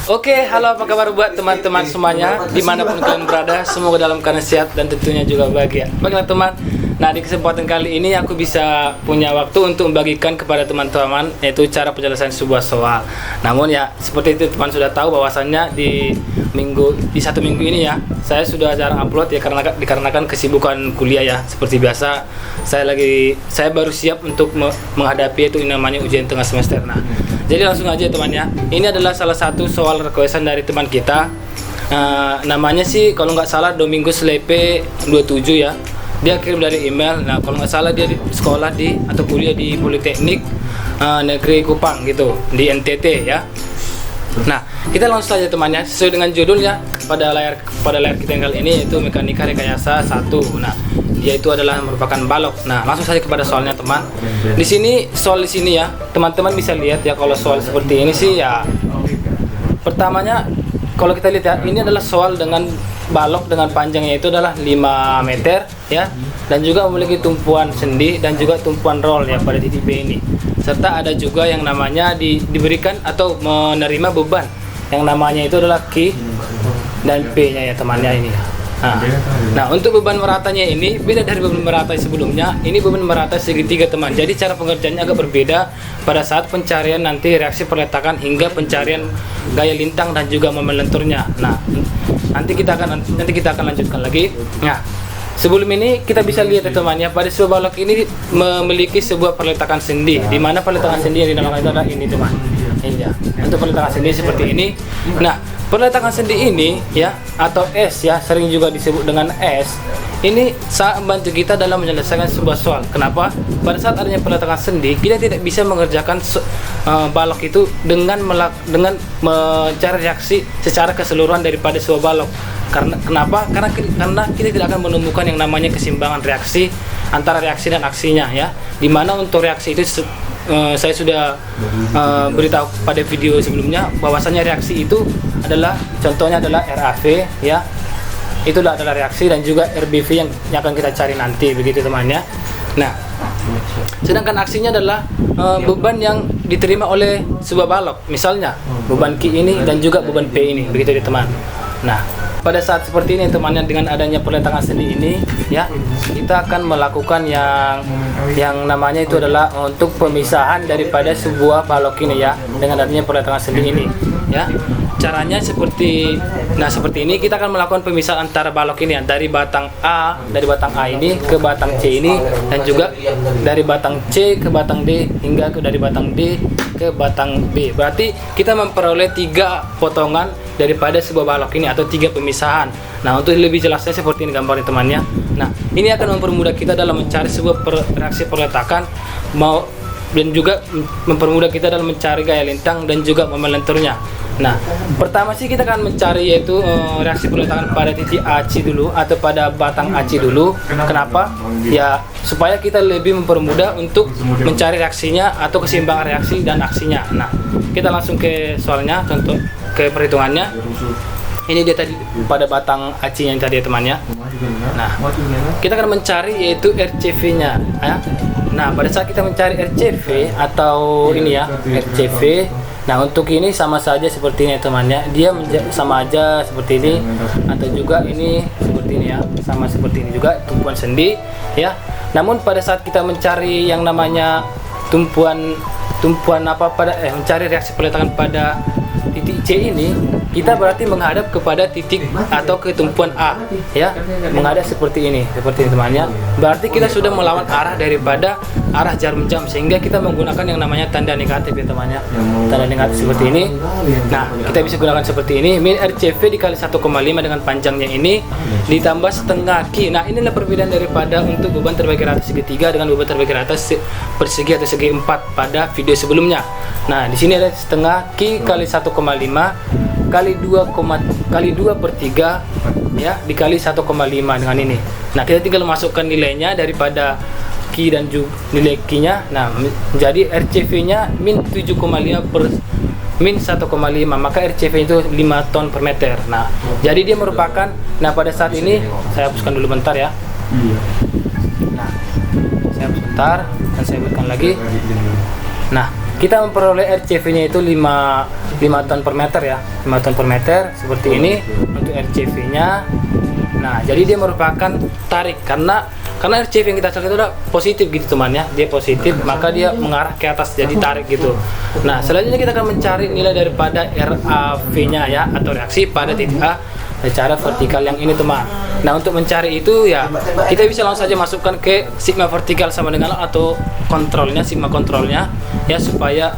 Oke, halo apa kabar buat teman-teman semuanya dimanapun kalian berada, semoga dalam keadaan sehat dan tentunya juga bahagia. Baiklah teman, nah di kesempatan kali ini aku bisa punya waktu untuk membagikan kepada teman-teman yaitu cara penyelesaian sebuah soal. Namun ya seperti itu teman sudah tahu bahwasannya di satu minggu ini ya saya sudah jarang upload ya dikarenakan kesibukan kuliah ya. Seperti biasa saya baru siap untuk menghadapi itu namanya ujian tengah semester. Nah, jadi langsung aja teman ya. Ini adalah salah satu soal requestan dari teman kita. Namanya sih kalau nggak salah Domingus Lepe 27 ya. Dia kirim dari email. Nah, kalau nggak salah dia di sekolah atau kuliah di Politeknik Negeri Kupang gitu, di NTT ya. Nah, kita langsung saja temannya sesuai dengan judulnya pada layar kita yang kali ini yaitu Mekanika Rekayasa 1. Nah, yaitu adalah merupakan balok. Nah, langsung saja kepada soalnya teman. Di sini ya, teman-teman bisa lihat ya kalau soal seperti ini sih ya. Pertamanya kalau kita lihat ya, ini adalah soal dengan balok dengan panjangnya itu adalah 5 meter ya, dan juga memiliki tumpuan sendi dan juga tumpuan roll ya pada titik B ini. Serta ada juga yang namanya diberikan atau menerima beban yang namanya itu adalah Q dan P-nya ya temannya ini. Nah, untuk beban meratanya ini beda dari beban merata sebelumnya. Ini beban merata segitiga teman. Jadi cara pengerjaannya agak berbeda pada saat pencarian nanti reaksi perletakan hingga pencarian gaya lintang dan juga momen lenturnya. Nah, nanti kita akan lanjutkan lagi. Nah, sebelum ini kita bisa lihat ya teman ya, pada sebuah balok ini memiliki sebuah perletakan sendi, di mana perletakan sendi yang dinamakan itu adalah ini teman. Ini ya. Untuk perletakan sendi seperti ini. Nah, perletakan sendi ini ya atau S ya, sering juga disebut dengan S. Ini sangat membantu kita dalam menyelesaikan sebuah soal. Kenapa? Pada saat adanya perletakan sendi, kita tidak bisa mengerjakan balok itu dengan mencari reaksi secara keseluruhan daripada sebuah balok. Kenapa? Karena kita tidak akan menemukan yang namanya keseimbangan reaksi antara reaksi dan aksinya ya. Dimana untuk reaksi itu saya sudah beritahu pada video sebelumnya bahwasanya reaksi itu adalah contohnya adalah RAV ya. Itulah adalah reaksi dan juga RBV yang akan kita cari nanti begitu teman ya. Nah, sedangkan aksinya adalah beban yang diterima oleh sebuah balok. Misalnya beban Q ini dan juga beban P ini begitu ya teman. Nah, pada saat seperti ini temannya dengan adanya perletakan sendi ini ya, kita akan melakukan yang namanya itu adalah untuk pemisahan daripada sebuah balok ini ya dengan adanya perletakan sendi ini ya. Caranya seperti ini kita akan melakukan pemisahan antara balok ini ya, dari batang A ini ke batang C ini dan juga dari batang C ke batang D hingga dari batang D ke batang B. Berarti kita memperoleh 3 potongan daripada sebuah balok ini atau 3 pemisahan. Nah, untuk lebih jelasnya seperti ini gambarnya temannya. Nah, ini akan mempermudah kita dalam mencari sebuah reaksi perletakan dan juga mempermudah kita dalam mencari gaya lintang dan juga momen lenturnya. Nah, pertama sih kita akan mencari yaitu reaksi perletakan pada titik AC dulu atau pada batang AC dulu. Kenapa? Ya, supaya kita lebih mempermudah untuk mencari reaksinya atau keseimbangan reaksi dan aksinya. Nah, kita langsung ke soalnya, contoh ke perhitungannya. Ini dia tadi pada batang AC-nya tadi temannya. Nah, kita akan mencari yaitu RCV-nya ya. Nah, pada saat kita mencari RCV atau ini ya, RCV. Nah, untuk ini sama saja seperti ini temannya. Dia sama aja seperti ini atau juga ini seperti ini ya. Sama seperti ini juga tumpuan sendi ya. Namun pada saat kita mencari yang namanya mencari reaksi perletakan pada titik C ini, kita berarti menghadap kepada titik atau ke tumpuan A ya, menghadap seperti ini temannya. Berarti kita sudah melawan arah daripada arah jarum jam sehingga kita menggunakan yang namanya tanda negatif ya temannya, tanda negatif seperti ini. Nah, kita bisa gunakan seperti ini, min RCV dikali 1,5 dengan panjangnya ini ditambah setengah Q. Nah, inilah perbedaan daripada untuk beban terbagi rata segitiga dengan beban terbagi rata persegi atau segi 4 pada video sebelumnya. Nah, di sini ada setengah Q kali 1,5 kali 2/3 ya dikali 1,5 dengan ini. Nah, kita tinggal masukkan nilainya daripada Q dan nilai Q-nya. Nah, menjadi RCV-nya min 7,5 per min 1,5, maka RCV itu 5 ton per meter. Nah, jadi dia merupakan, nah pada saat ini saya hapuskan dulu bentar ya. Nah, saya hapus bentar dan saya buatkan lagi. Nah, kita memperoleh RCV-nya itu 5 5 ton per meter ya, 5 ton per meter seperti ini untuk RCV-nya. Nah, jadi dia merupakan tarik karena RCV yang kita cari itu udah positif gitu teman ya, dia positif maka dia mengarah ke atas jadi tarik gitu. Nah, selanjutnya kita akan mencari nilai daripada RAV-nya ya, atau reaksi pada titik A secara vertikal yang ini teman. Nah, untuk mencari itu ya kita bisa langsung saja masukkan ke sigma vertikal sama dengan atau kontrolnya, sigma kontrolnya ya, supaya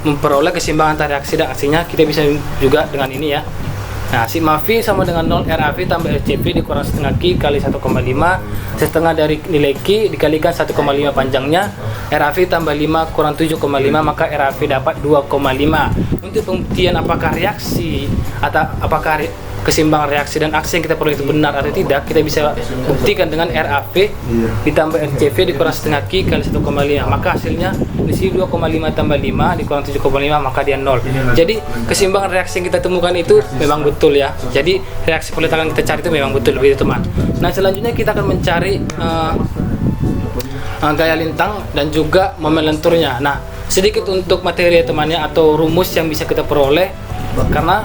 memperoleh keseimbangan antara reaksi dan aksinya. Kita bisa juga dengan ini ya. Nah, sigma V sama dengan 0 RAV tambah RCV dikurang setengah Q kali 1,5, setengah dari nilai Q dikalikan 1,5 panjangnya, RAV tambah 5 kurang 7,5, maka RAV dapat 2,5. Untuk pembuktian apakah reaksi atau apakah keseimbangan reaksi dan aksi yang kita peroleh itu benar atau tidak, kita bisa buktikan dengan RAV ditambah RCV dikurang setengah Q kali 1,5, maka hasilnya di sini 2,5 tambah 5 dikurang 7,5, maka dia 0. Jadi keseimbangan reaksi yang kita temukan itu memang betul ya. Jadi reaksi peletakan kita cari itu memang betul begitu teman. Nah, selanjutnya kita akan mencari gaya lintang dan juga momen lenturnya. Nah, sedikit untuk materi ya temannya atau rumus yang bisa kita peroleh, karena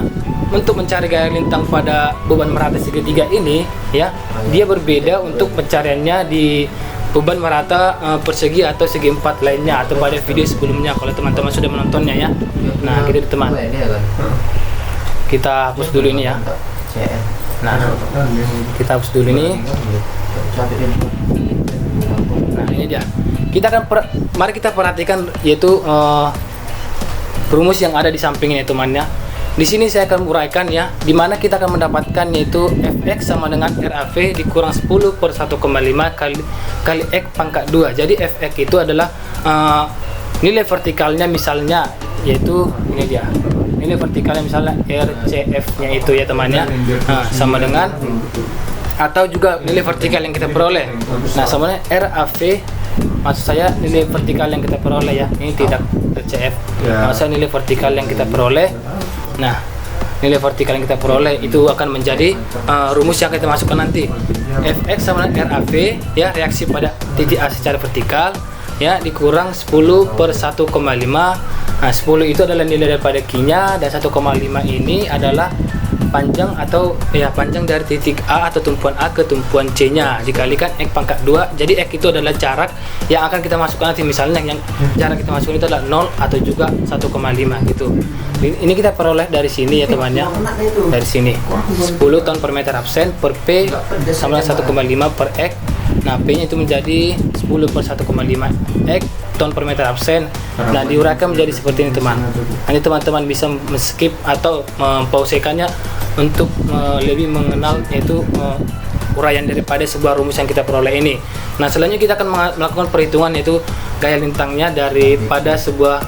untuk mencari gaya lintang pada beban merata segitiga ini ya, dia berbeda untuk pencariannya di beban merata persegi atau segi empat lainnya atau pada video sebelumnya kalau teman-teman sudah menontonnya ya. Nah, gitu teman, kita hapus dulu ini ya. Nah, kita hapus dulu ini. Nah, ini dia. Kita akan mari kita perhatikan yaitu rumus yang ada di samping ini temannya. Di sini saya akan uraikan ya, di mana kita akan mendapatkan yaitu Fx sama dengan RAV dikurang 10 per 1,5 kali X pangkat 2. Jadi Fx itu adalah nilai vertikalnya misalnya, yaitu ini dia. Nilai vertikalnya misalnya RCF-nya itu ya temannya, sama dengan atau juga nilai vertikal yang kita peroleh. Nah, sama dengan RAV, maksud saya nilai vertikal yang kita peroleh ya, ini tidak RCF. Maksud nilai vertikal yang kita peroleh. Nah, nilai vertikal yang kita peroleh itu akan menjadi rumus yang kita masukkan nanti. Fx sama dengan RAV ya, reaksi pada titik A secara vertikal ya, dikurang 10 per 1,5. Nah, 10 itu adalah nilai daripada Q-nya dan 1,5 ini adalah panjang atau ya panjang dari titik A atau tumpuan A ke tumpuan C-nya dikalikan X pangkat 2. Jadi X itu adalah jarak yang akan kita masukkan nanti, misalnya yang jarak kita masukkan itu adalah 0 atau juga 1,5 gitu. Ini kita peroleh dari sini ya temannya, dari sini 10 ton per meter absen per P sama 1,5 per X. Nah, P-nya itu menjadi 10 per 1,5 X ton per meter absen. Nah, diuraikan menjadi seperti ini teman. Nanti teman-teman bisa skip atau mempausekannya untuk lebih mengenal yaitu uraian daripada sebuah rumus yang kita peroleh ini. Nah, selanjutnya kita akan melakukan perhitungan yaitu gaya lintangnya daripada sebuah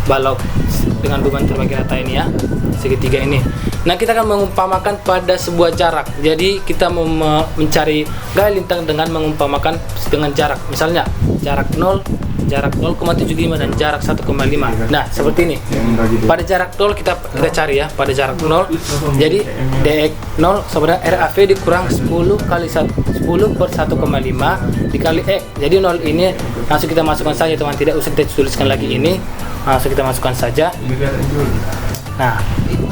balok dengan beban terbagi rata ini ya, segitiga ini. Nah, kita akan mengumpamakan pada sebuah jarak. Jadi kita mau mencari gaya lintang dengan mengumpamakan dengan jarak. Misalnya jarak 0, jarak 0,75 dan jarak 1,5. Nah, seperti ini. Pada jarak 0 kita cari ya, pada jarak 0. Jadi dx 0 sama dengan RAV dikurang 10 kali 10 per 1,5 dikali X. Jadi 0 ini langsung kita masukkan saja teman, tidak usah kita tuliskan lagi ini. Langsung kita masukkan saja. Nah,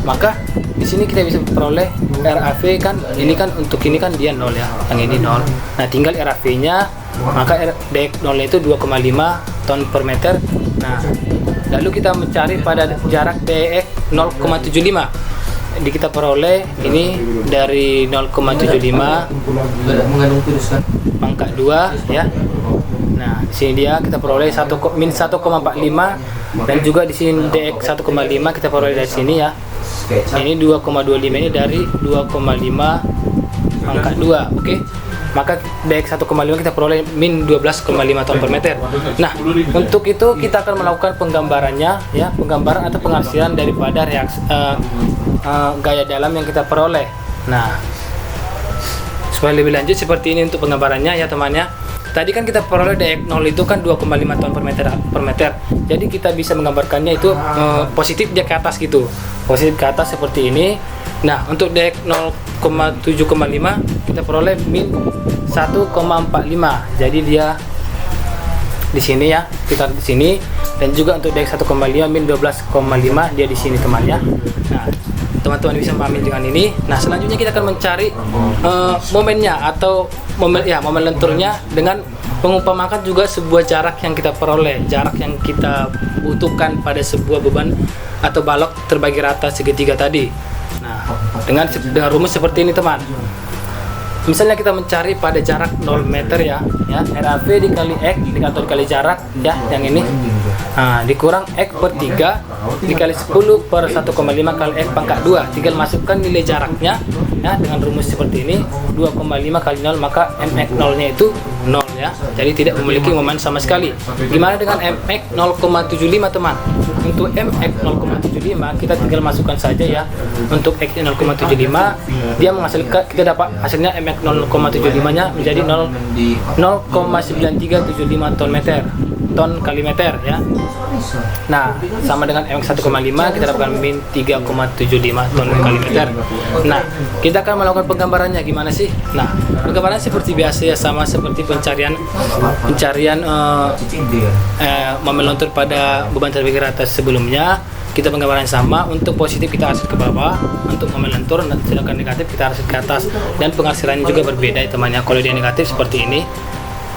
maka di sini kita bisa peroleh RAV kan, ini kan untuk ini kan dia 0 ya, yang ini 0. Nah, tinggal RAV-nya, maka dx 0 itu 2,5 ton per meter. Nah, lalu kita mencari pada jarak dx 0,75. Jadi kita peroleh ini dari 0,75 pangkat 2 ya. Nah, di sini dia kita peroleh min 1,45 dan juga di sini dx 1,5 kita peroleh dari sini ya. Ini 2,25 ini dari 2,5 pangkat 2, oke. Maka dx 1,5 kita peroleh min 12,5 ton per meter. Nah, untuk itu kita akan melakukan penggambarannya ya, penggambaran atau pengarsiran daripada reaksi gaya dalam yang kita peroleh. Nah, supaya lebih lanjut seperti ini untuk penggambarannya ya temannya. Tadi kan kita peroleh dx 0 itu kan 2,5 ton per meter. Jadi kita bisa menggambarkannya itu positif dia ke atas gitu. Positif ke atas seperti ini. Nah, untuk dx 0,7,5 kita peroleh min 1,45. Jadi dia di sini ya, kita di sini dan juga untuk DX 1,5 min 12,5 dia di sini temannya. Nah, teman-teman bisa memahami dengan ini. Nah, selanjutnya kita akan mencari momennya atau momen lenturnya dengan mengumpamakan juga sebuah jarak yang kita peroleh, jarak yang kita butuhkan pada sebuah beban atau balok terbagi rata segitiga tadi. Nah, dengan rumus seperti ini teman. Misalnya kita mencari pada jarak 0 meter ya RAV dikali X atau dikali jarak ya yang ini, nah, dikurang X per 3 dikali 10 per 1,5 kali X pangkat 2. Tinggal masukkan nilai jaraknya ya dengan rumus seperti ini, 2,5 kali 0, maka mx 0 nya itu 0 ya, jadi tidak memiliki momen sama sekali. Gimana dengan mx 0,75 teman? Untuk mx 0,75 kita tinggal masukkan saja ya. Untuk x 0,75 dia menghasilkan, kita dapat hasilnya mx 0,75 nya menjadi 0,9375 ton kali meter ya. Nah, sama dengan mx 1,5 kita dapatkan min 3,75 ton kali meter. Nah, kita akan melakukan penggambarannya gimana sih? Nah, penggambaran seperti biasa ya, sama seperti pencarian momen lentur pada beban terbagi rata sebelumnya. Kita penggambaran sama. Untuk positif kita arsir ke bawah, untuk momen lentur, sedangkan negatif kita arsir ke atas, dan pengarsirannya juga berbeda ya temannya. Kalau dia negatif seperti ini,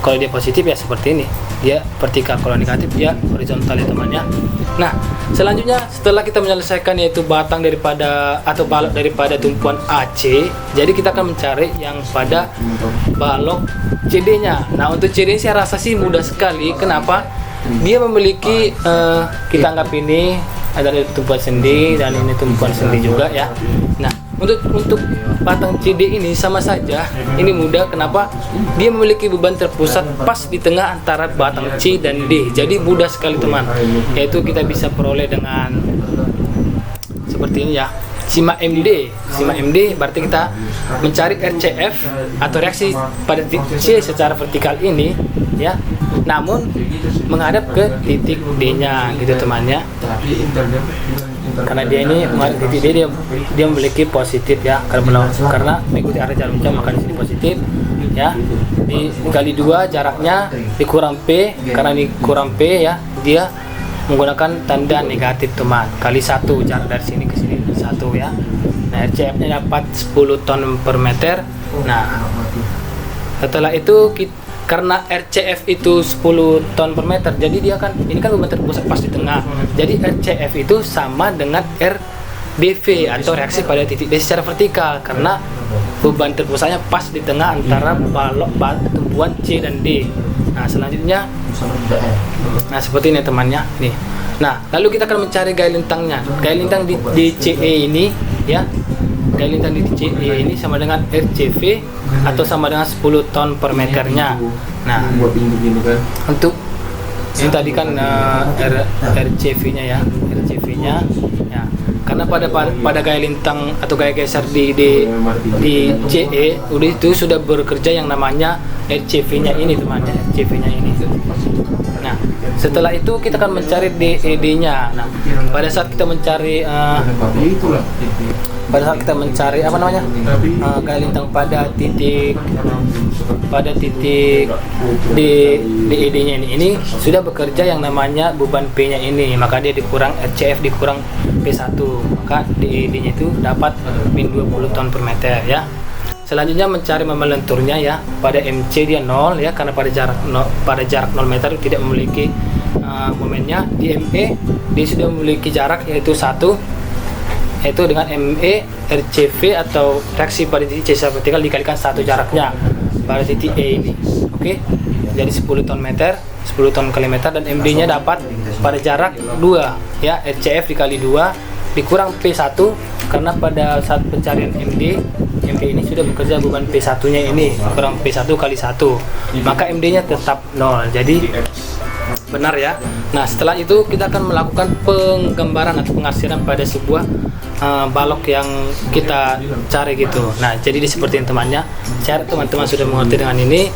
kalau dia positif ya seperti ini, dia vertikal. Kalau negatif dia horizontal ya temannya. Nah, selanjutnya setelah kita menyelesaikan yaitu batang daripada atau balok daripada tumpuan AC, jadi kita akan mencari yang pada balok CD nya. Nah, untuk CD saya rasa sih mudah sekali. Kenapa? Dia memiliki kita anggap ini ada tumpuan sendi dan ini tumpuan sendi juga ya. Nah, untuk batang CD ini sama saja, ini mudah. Kenapa? Dia memiliki beban terpusat pas di tengah antara batang C dan D. Jadi mudah sekali teman. Yaitu kita bisa peroleh dengan seperti ini ya. Simak MD berarti kita mencari RCF atau reaksi pada titik C secara vertikal ini ya. Namun menghadap ke titik D-nya gitu temannya. Karena dia ini menghadap titik D, dia memiliki positif ya, karena mengikuti arah jarum jam, maka di sini positif ya. Dikali 2 jaraknya dikurang P, karena dikurang P ya, dia menggunakan tanda negatif teman. Kali 1 jarak dari sini ke sini 1 ya. Nah, RCF-nya dapat 10 ton per meter. Nah, setelah itu karena RCF itu 10 ton per meter, jadi dia kan ini kan beban terpusat pas di tengah. Jadi RCF itu sama dengan RDV atau reaksi pada titik D secara vertikal, karena beban terpusatnya pas di tengah antara balok tumpuan C dan D. Nah, selanjutnya seperti ini temannya nih. Nah, lalu kita akan mencari gaya lintangnya. Gaya lintang di CE ini ya. Gaya lintang di CE ini sama dengan RCV atau sama dengan 10 ton per meternya. Nah, untuk ini tadi kan RCV-nya ya, RCV-nya ya. Karena pada gaya lintang atau gaya geser di CE udah itu sudah bekerja yang namanya RCV-nya ini temannya, RCV-nya ini. Nah, setelah itu kita akan mencari DED-nya. Nah, pada saat kita mencari gaya lintang pada titik DED-nya ini sudah bekerja yang namanya beban P-nya ini, maka dia dikurang RCF dikurang P1, maka DED-nya itu dapat min 20 ton per meter ya. Selanjutnya mencari momen lenturnya ya. Pada MC dia 0 ya, karena pada jarak 0 meter tidak memiliki momennya. Di ME dia sudah memiliki jarak yaitu 1, yaitu dengan ME RCV atau reaksi pada titik C secara vertikal dikalikan 1 jaraknya pada titik E ini. Oke. Jadi 10 ton kali meter, dan MD-nya dapat pada jarak 2 ya, RCF dikali 2 dikurang P1, karena pada saat pencarian MD ini sudah bekerja beban P1-nya ini kurang P1 kali 1, maka MD-nya tetap 0. Jadi benar ya. Nah, setelah itu kita akan melakukan penggambaran atau pengarsiran pada sebuah balok yang kita cari gitu. Nah, jadi seperti yang temannya. Saya teman-teman sudah mengerti dengan ini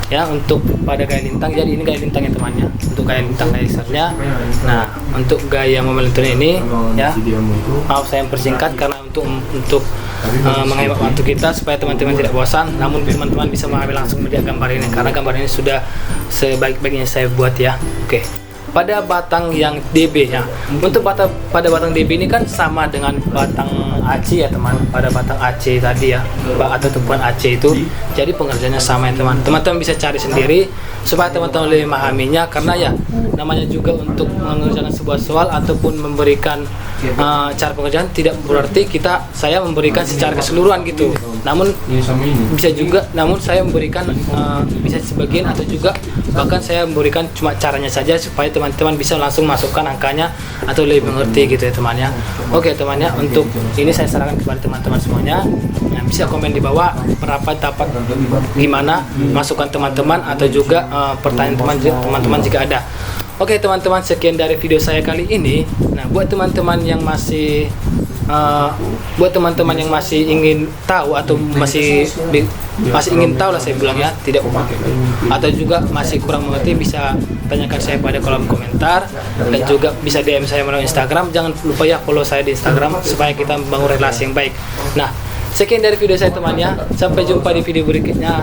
ya. Untuk pada gaya lintang, jadi ini gaya lintangnya temannya. Untuk gaya lintang lasernya. Nah, untuk gaya momen lenturnya ini ya. Maaf saya mempersingkat karena untuk menghemat waktu kita supaya teman-teman tidak bosan. Namun teman-teman bisa mengambil langsung melihat gambar ini, karena gambar ini sudah sebaik-baiknya saya buat ya. Oke. pada batang yang DB ya. Untuk pada batang DB ini kan sama dengan batang AC ya teman, pada batang AC tadi ya, atau tumpuan AC itu. Jadi pengerjaannya sama ya teman. Teman-teman bisa cari sendiri supaya teman-teman lebih memahaminya, karena ya namanya juga untuk mengerjakan sebuah soal ataupun memberikan cara pengerjaan tidak berarti saya memberikan secara keseluruhan gitu. Namun namun saya memberikan bisa sebagian atau juga bahkan saya memberikan cuma caranya saja supaya teman-teman bisa langsung masukkan angkanya atau lebih mengerti gitu ya teman ya. Oke teman ya, untuk ini saya sarankan kepada teman-teman semuanya, bisa komen di bawah berapa dapat gimana masukan teman-teman atau juga pertanyaan teman-teman jika ada. Oke teman-teman, sekian dari video saya kali ini. Nah, buat teman-teman yang masih ingin tahu atau masih ingin tahu lah saya bilang ya, tidak atau juga masih kurang mengerti, bisa tanyakan saya pada kolom komentar dan juga bisa DM saya melalui Instagram. Jangan lupa ya follow saya di Instagram supaya kita membangun relasi yang baik. Nah, sekian dari video saya teman ya. Sampai jumpa di video berikutnya.